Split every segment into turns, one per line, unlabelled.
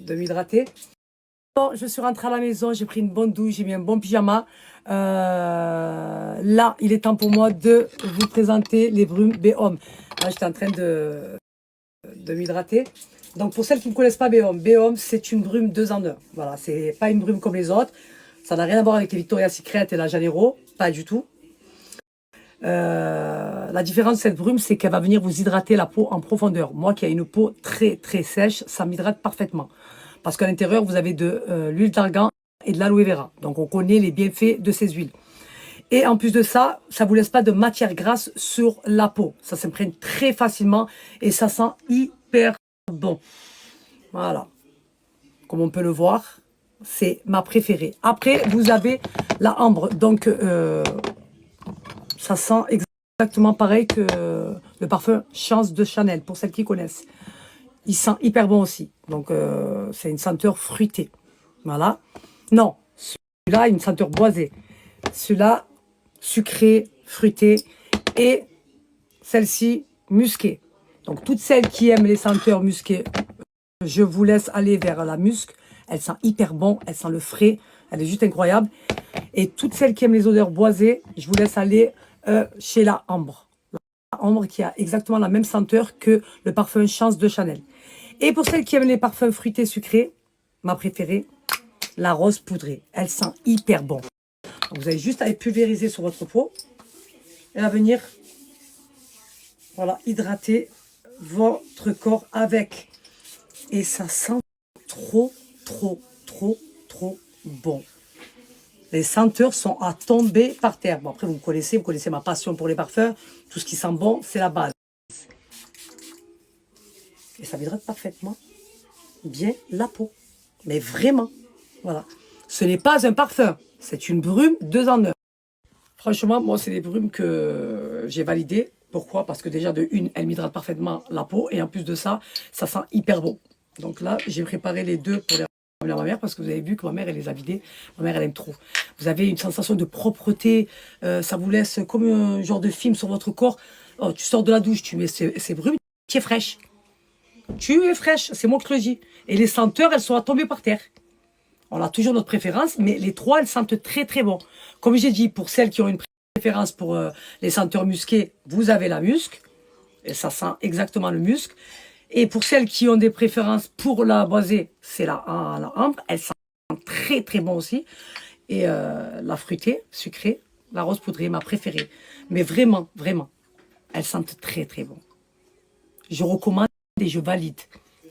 de m'hydrater. Bon, je suis rentrée à la maison, j'ai pris une bonne douche, j'ai mis un bon pyjama. Là, il est temps pour moi de vous présenter les brumes Béhomme. Là, j'étais en train de m'hydrater. Donc, pour celles qui ne connaissent pas Béhomme, Béhomme, c'est une brume 2 en 1. Voilà, c'est pas une brume comme les autres. Ça n'a rien à voir avec les Victoria's Secret et la Janeiro, pas du tout. La différence de cette brume, c'est qu'elle va venir vous hydrater la peau en profondeur. Moi qui ai une peau très très sèche, ça m'hydrate parfaitement. Parce qu'à l'intérieur, vous avez de l'huile d'argan et de l'aloe vera. Donc on connaît les bienfaits de ces huiles. Et en plus de ça, ça ne vous laisse pas de matière grasse sur la peau. Ça s'imprègne très facilement et ça sent hyper bon. Voilà. Comme on peut le voir, c'est ma préférée. Après, vous avez la ambre. Donc, ça sent exactement pareil que le parfum Chance de Chanel, pour celles qui connaissent. Il sent hyper bon aussi. Donc, c'est une senteur fruitée. Voilà. Non, celui-là, une senteur boisée. Celui-là, sucré, fruité. Et celle-ci, musquée. Donc, toutes celles qui aiment les senteurs musquées, je vous laisse aller vers la musc. Elle sent hyper bon, elle sent le frais. Elle est juste incroyable. Et toutes celles qui aiment les odeurs boisées, je vous laisse aller chez la ambre. La ambre qui a exactement la même senteur que le parfum Chance de Chanel. Et pour celles qui aiment les parfums fruités sucrés, ma préférée, la rose poudrée. Elle sent hyper bon. Donc vous avez juste à pulvériser sur votre peau et à venir voilà, hydrater votre corps avec. Et ça sent trop, trop, trop, trop bon. Les senteurs sont à tomber par terre. Bon, après, vous connaissez ma passion pour les parfums. Tout ce qui sent bon, c'est la base. Et ça hydrate parfaitement bien la peau. Mais vraiment, voilà. Ce n'est pas un parfum, c'est une brume 2 en 1. Franchement, moi, c'est des brumes que j'ai validées. Pourquoi? Parce que déjà, de une, elle m'hydrate parfaitement la peau. Et en plus de ça, ça sent hyper bon. Donc là, j'ai préparé les deux pour les à ma mère parce que vous avez vu que ma mère elle les a vidés. Ma mère elle aime trop. Vous avez une sensation de propreté, ça vous laisse comme un genre de film sur votre corps. Oh, tu sors de la douche, tu mets ces brumes, tu es fraîche. Tu es fraîche, c'est moi qui te le dis. Et les senteurs, elles sont à tomber par terre. On a toujours notre préférence, mais les trois, elles sentent très très bon. Comme j'ai dit, pour celles qui ont une préférence pour les senteurs musquées, vous avez la musc. Et ça sent exactement le musc. Et pour celles qui ont des préférences pour la boisée, c'est la ambre. Elle sent très très bon aussi. Et la fruitée, sucrée, la rose poudrée, ma préférée. Mais vraiment, vraiment, elles sentent très très bon. Je recommande et je valide.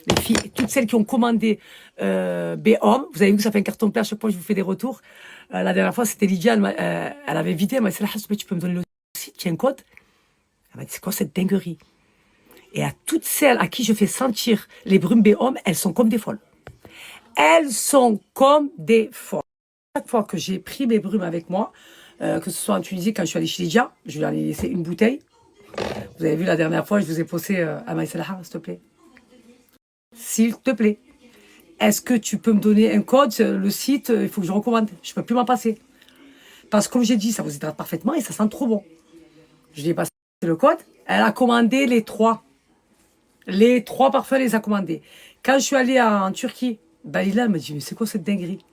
Les filles, toutes celles qui ont commandé Béhomme, vous avez vu que ça fait un carton plein à chaque fois que je vous fais des retours. La dernière fois, c'était Lydia, elle avait vidé, elle m'a dit, tu peux me donner le site, tu as un code? Elle m'a dit, c'est quoi cette dinguerie? Et à toutes celles à qui je fais sentir les brumes Béhomme, elles sont comme des folles. Elles sont comme des folles. Chaque fois que j'ai pris mes brumes avec moi, que ce soit en Tunisie, quand je suis allée chez Lydia, je lui ai laissé une bouteille. Vous avez vu la dernière fois, je vous ai posé à Maïsalaha, s'il te plaît. S'il te plaît. Est-ce que tu peux me donner un code? Le site, il faut que je recommande. Je ne peux plus m'en passer. Parce que comme j'ai dit, ça vous hydrate parfaitement et ça sent trop bon. Je lui ai passé le code. Elle a commandé les trois. Les trois parfums, elle les a commandés. Quand je suis allée en Turquie, Balila, elle m'a dit, mais c'est quoi cette dinguerie?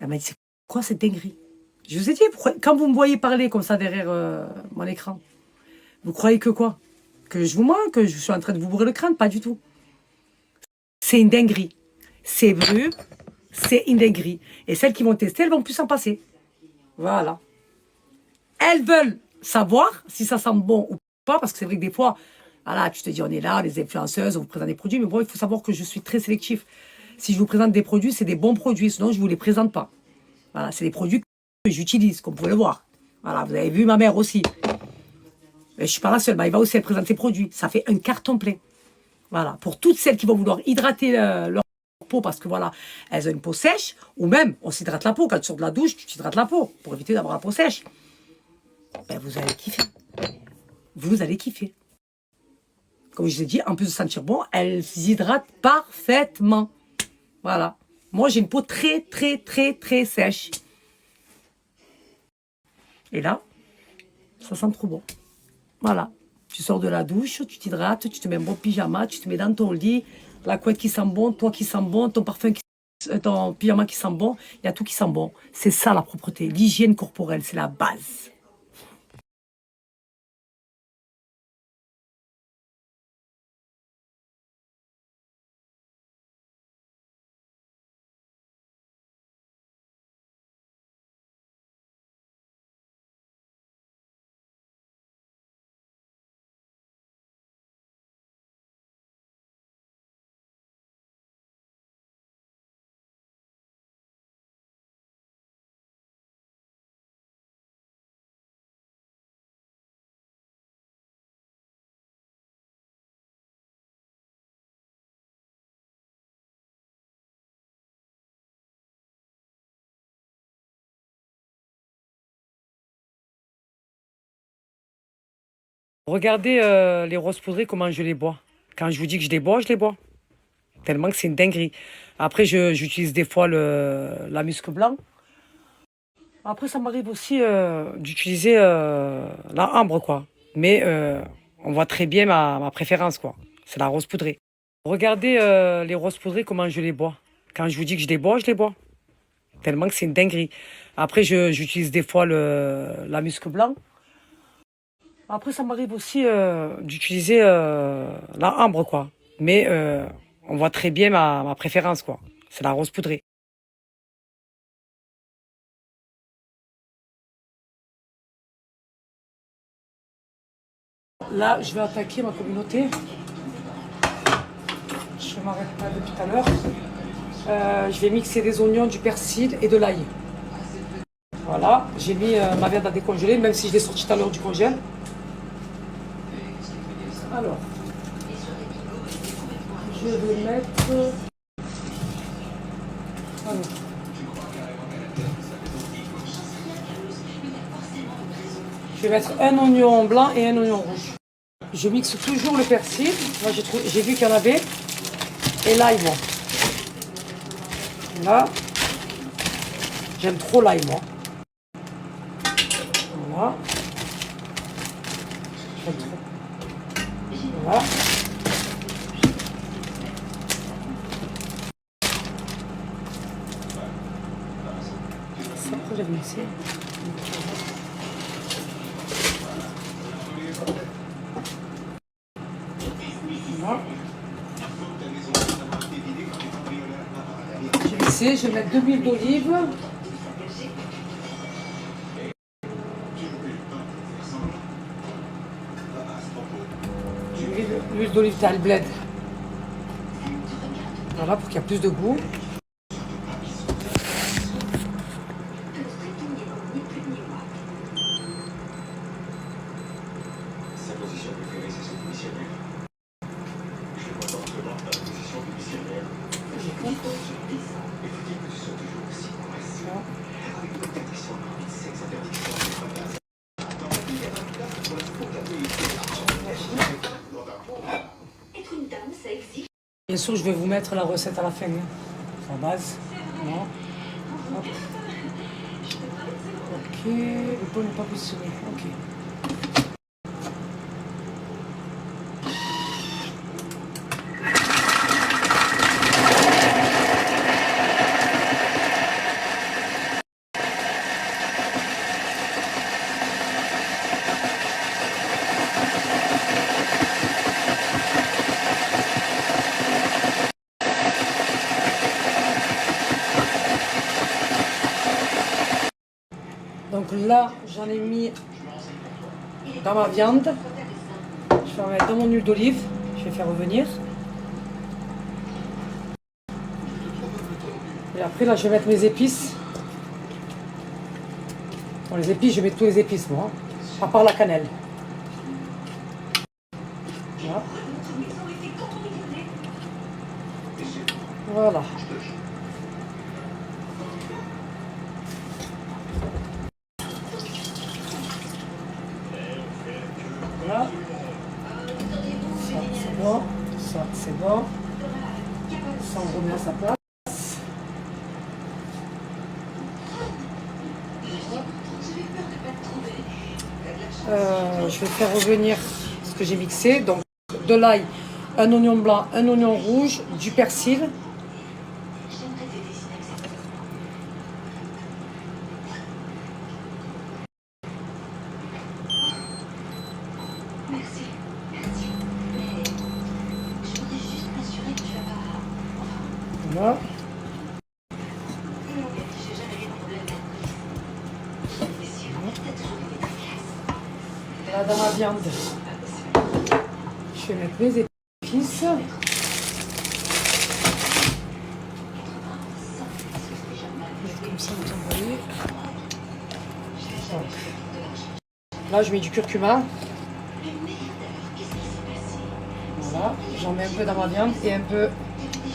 Elle m'a dit, c'est quoi cette dinguerie? Je vous ai dit, pourquoi, quand vous me voyez parler comme ça derrière mon écran, vous croyez que quoi? Que je vous mens? Que je suis en train de vous bourrer le crâne? Pas du tout. C'est une dinguerie. C'est brume, c'est une dinguerie. Et celles qui vont tester, elles vont plus s'en passer. Voilà. Elles veulent savoir si ça sent bon ou pas, parce que c'est vrai que des fois, voilà, tu te dis, on est là, les influenceuses, on vous présente des produits, mais bon, il faut savoir que je suis très sélectif. Si je vous présente des produits, c'est des bons produits, sinon je ne vous les présente pas. Voilà, c'est des produits que j'utilise, comme vous pouvez le voir. Voilà, vous avez vu ma mère aussi. Je ne suis pas la seule, elle va aussi présenter ses produits. Ça fait un carton plein. Voilà, pour toutes celles qui vont vouloir hydrater leur peau, parce que voilà, elles ont une peau sèche, ou même, on s'hydrate la peau. Quand tu sors de la douche, tu t'hydrates la peau, pour éviter d'avoir la peau sèche. Ben, vous allez kiffer. Vous allez kiffer. Comme je vous ai dit, en plus de sentir bon, elles hydratent parfaitement. Voilà. Moi, j'ai une peau très, très, très, très sèche. Et là, ça sent trop bon. Voilà. Tu sors de la douche, tu t'hydrates, tu te mets un bon pyjama, tu te mets dans ton lit. La couette qui sent bon, toi qui sens bon, ton parfum, ton pyjama qui sent bon. Il y a tout qui sent bon. C'est ça la propreté. L'hygiène corporelle, c'est la base. Regardez les roses poudrées, comment je les bois. Quand je vous dis que je les bois, je les bois. Tellement que c'est une dinguerie. Après, j'utilise des fois la musc blanc. Après, ça m'arrive aussi d'utiliser la ambre, quoi. Mais on voit très bien ma préférence, quoi. C'est la rose poudrée. Regardez les roses poudrées, comment je les bois. Quand je vous dis que je les bois, je les bois. Tellement que c'est une dinguerie. Après, j'utilise des fois la musc blanc. Après, ça m'arrive aussi d'utiliser la ambre, quoi. Mais on voit très bien ma préférence, quoi. C'est la rose poudrée. Là, je vais attaquer ma communauté. Je m'arrête pas depuis tout à l'heure. Je vais mixer des oignons, du persil et de l'ail. Voilà, j'ai mis ma viande à décongeler, même si je l'ai sortie tout à l'heure du congèle. Alors, je vais mettre... Alors, je vais mettre un oignon blanc et un oignon rouge. Je mixe toujours le persil. Moi, j'ai vu qu'il y en avait. Et l'ail, moi. Là, j'aime trop l'ail, moi. Voilà. J'aime trop. Voilà. Ça, après, j'avais mixé. Voilà. J'ai mixé, je vais mettre de l'huile d'olive. L'huile d'olive Talbled. Voilà, pour qu'il y ait plus de goût. Bien sûr, je vais vous mettre la recette à la fin. Hein. La base. Non. Hop. Ok. Le pot n'est pas positionné. Ok. Donc là, j'en ai mis dans ma viande. Je vais en mettre dans mon huile d'olive. Je vais faire revenir. Et après, là, je vais mettre mes épices. Bon, les épices, je mets tous les épices, moi. À part la cannelle. Voilà. Voilà. Voilà. Ça, c'est bon. Ça, c'est bon. Ça, on remet à sa place. Je vais faire revenir ce que j'ai mixé. Donc, de l'ail, un oignon blanc, un oignon rouge, du persil. Voilà. Là, dans ma viande, je vais mettre mes épices. Comme ça, vous envoyez. Là, je mets du curcuma. Voilà, j'en mets un peu dans ma viande et un peu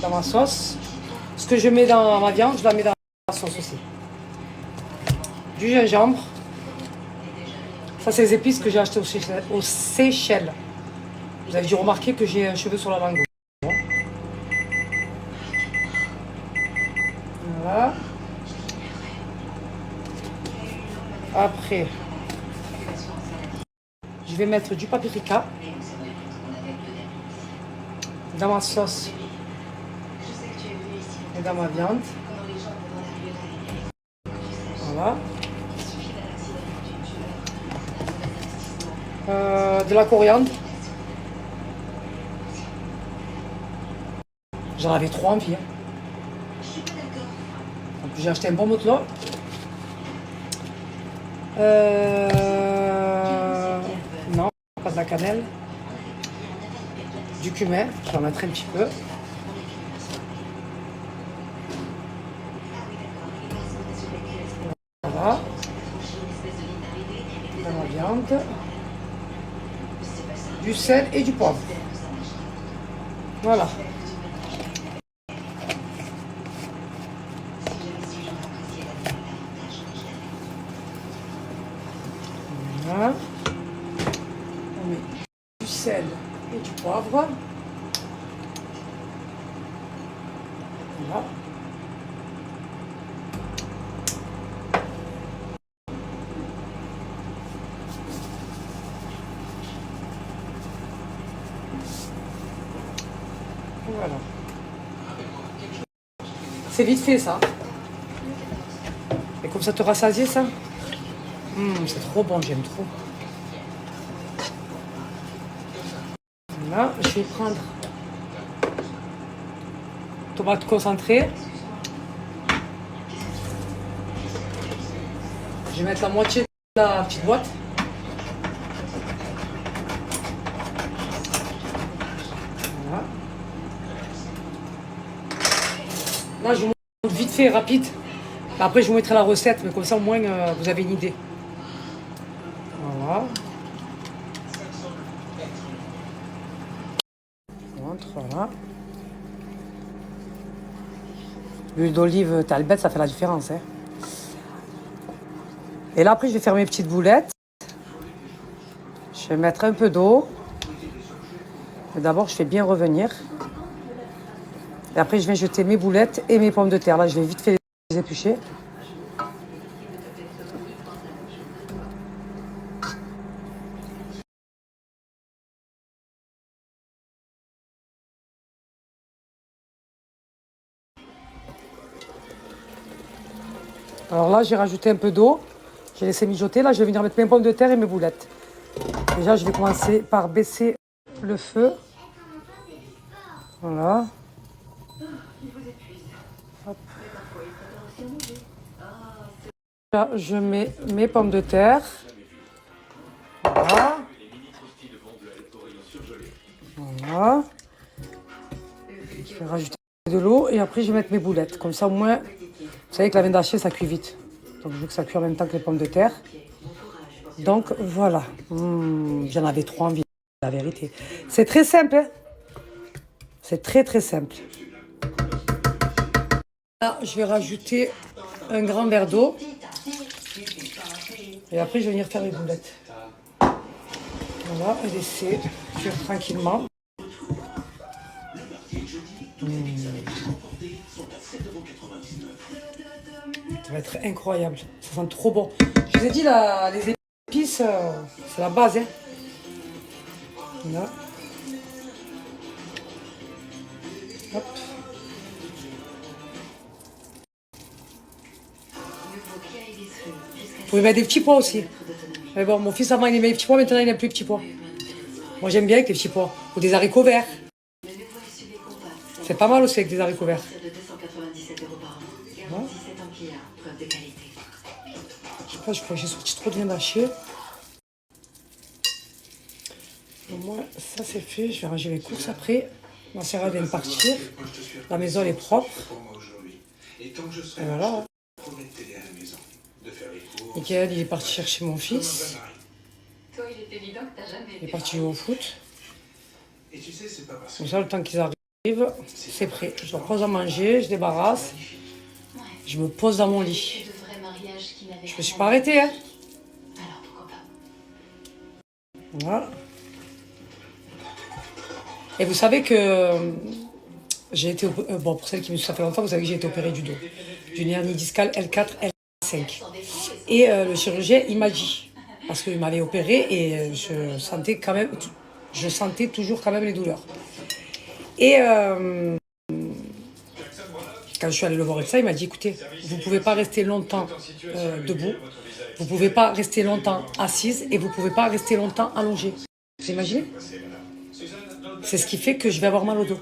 dans ma sauce. Ce que je mets dans ma viande, je la mets dans la sauce aussi. Du gingembre. Ça, c'est les épices que j'ai achetées aux Seychelles. Vous avez dû remarquer que j'ai un cheveu sur la langue. Voilà. Après, je vais mettre du paprika dans ma sauce et dans ma viande. Voilà. De la coriandre. J'en avais trop envie. Hein. En plus, j'ai acheté un bon matelot. Non, pas de la cannelle. Du cumin, je vais en mettre un petit peu. Voilà. Dans la viande. Du sel et du poivre. Voilà. Voilà. On met du sel et du poivre. Voilà. Voilà. C'est vite fait ça. Et comme ça te rassasie ça. C'est trop bon, j'aime trop. Là, je vais prendre tomate concentrée. Je vais mettre la moitié de la petite boîte. Voilà. Là, je vous montre vite fait, rapide. Après, je vous mettrai la recette, mais comme ça, au moins, vous avez une idée. Voilà. Voilà. L'huile d'olive, t'as le bête, ça fait la différence. Hein. Et là, après, je vais faire mes petites boulettes. Je vais mettre un peu d'eau. D'abord, je fais bien revenir. Et après, je vais jeter mes boulettes et mes pommes de terre. Là, je vais vite fait les éplucher. Alors là, j'ai rajouté un peu d'eau. J'ai laissé mijoter. Là, je vais venir mettre mes pommes de terre et mes boulettes. Déjà, je vais commencer par baisser le feu. Voilà. Hop. Là, je mets mes pommes de terre. Voilà. Voilà. Je vais rajouter de l'eau et après, je vais mettre mes boulettes. Comme ça, au moins, vous savez que la viande hachée, ça cuit vite. Donc, je veux que ça cuit en même temps que les pommes de terre. Donc, voilà. J'en avais trop envie, la vérité. C'est très simple. Hein, c'est très, très simple. Là, je vais rajouter un grand verre d'eau. Et après, je vais venir faire mes boulettes. Voilà, et laisser cuire tranquillement. Ça va être incroyable. Ça sent trop bon. Je vous ai dit, les épices, c'est la base. Hein. Là. Hop. Vous pouvez mettre des petits pois aussi. Mais bon, mon fils avant il aimait les petits pois, maintenant il n'aime plus les petits pois. Moi j'aime bien avec les petits pois. Ou des haricots verts. C'est pas mal aussi avec des haricots verts. Ouais. Je crois que j'ai sorti trop de viande hachée. Au moins, ça c'est fait. Je vais ranger mes courses après. Ma sœur vient de partir. La maison elle est propre. Et voilà. Michael, il est parti chercher mon fils. Il est parti jouer au foot. Comme ça, le temps qu'ils arrivent, c'est prêt. Je leur pose à manger, je débarrasse. Je me pose dans mon lit. Je me suis pas arrêtée, hein. Voilà. Et vous savez que j'ai été bon, pour celles qui me suivent, ça fait longtemps, vous savez que j'ai été opérée du dos, d'une hernie discale L4, L5. Et le chirurgien, il m'a dit, parce qu'il m'avait opéré et je sentais toujours quand même les douleurs. Et quand je suis allée le voir avec ça, il m'a dit, écoutez, vous ne pouvez pas rester longtemps debout, vous ne pouvez pas rester longtemps assise et vous ne pouvez pas rester longtemps allongée. Vous imaginez? C'est ce qui fait que je vais avoir mal au dos.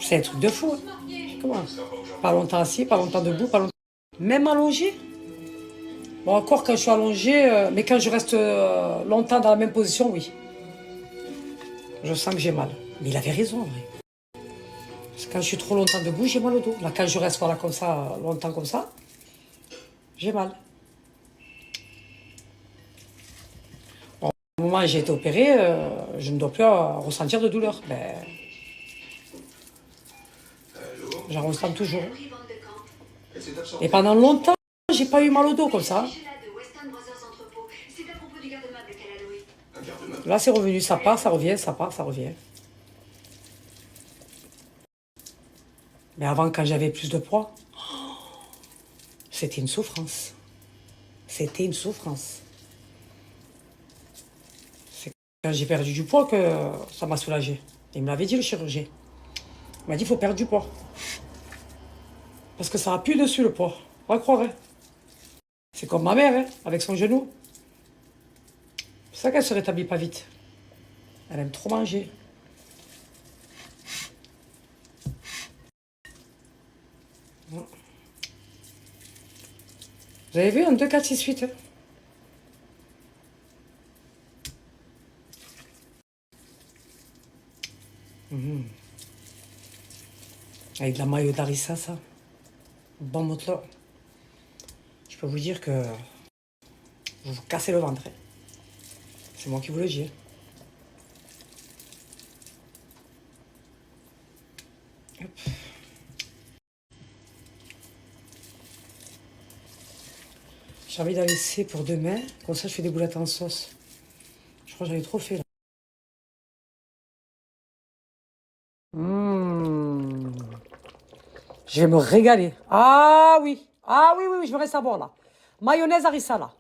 C'est un truc de fou. Hein. Comment? Pas longtemps assis, pas longtemps debout, pas longtemps... Même allongé. Bon, encore quand je suis allongée, mais quand je reste longtemps dans la même position, oui. Je sens que j'ai mal. Mais il avait raison, en vrai. Parce que quand je suis trop longtemps debout, j'ai mal au dos. Là, quand je reste voilà, comme ça, longtemps comme ça, j'ai mal. Bon, au moment où j'ai été opérée, je ne dois plus ressentir de douleur. Ben, j'en ressens toujours. Et pendant longtemps, j'ai pas eu mal au dos comme ça. Là, c'est revenu, ça part, ça revient, ça part, ça revient. Mais avant, quand j'avais plus de poids, c'était une souffrance. C'était une souffrance. C'est quand j'ai perdu du poids que ça m'a soulagé. Il me l'avait dit, le chirurgien. Il m'a dit, il faut perdre du poids. Parce que ça appuie dessus, le poids. On va croire, hein. C'est comme ma mère, hein, avec son genou. C'est ça qu'elle se rétablit pas vite. Elle aime trop manger. Voilà. Vous avez vu, un 2, 4, 6, 8. Hein. Avec de la maillot d'harissa, ça. Bon motelot. Je peux vous dire que vous vous cassez le ventre. Hein. C'est moi qui vous le dis. Hop. J'ai envie d'en laisser pour demain. Comme ça, je fais des boulettes en sauce. Je crois que j'en ai trop fait là. Je vais me régaler. Ah oui. Ah oui, oui, oui, je vais rester à boire là. Mayonnaise harissa là.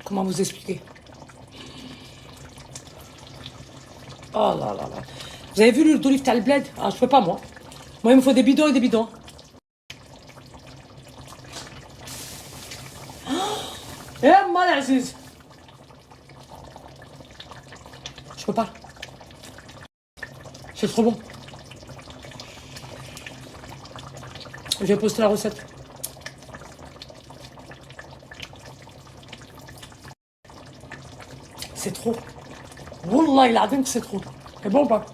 Comment vous expliquer? Oh là là là. Vous avez vu l'huile d'olive Talbled? Ah, je peux pas moi. Moi, il me faut des bidons et des bidons. Eh, mal Aziz. Je peux pas. C'est trop bon. Je vais poster la recette. C'est trop. Wallah, il a dit que c'est trop. C'est bon ou pas?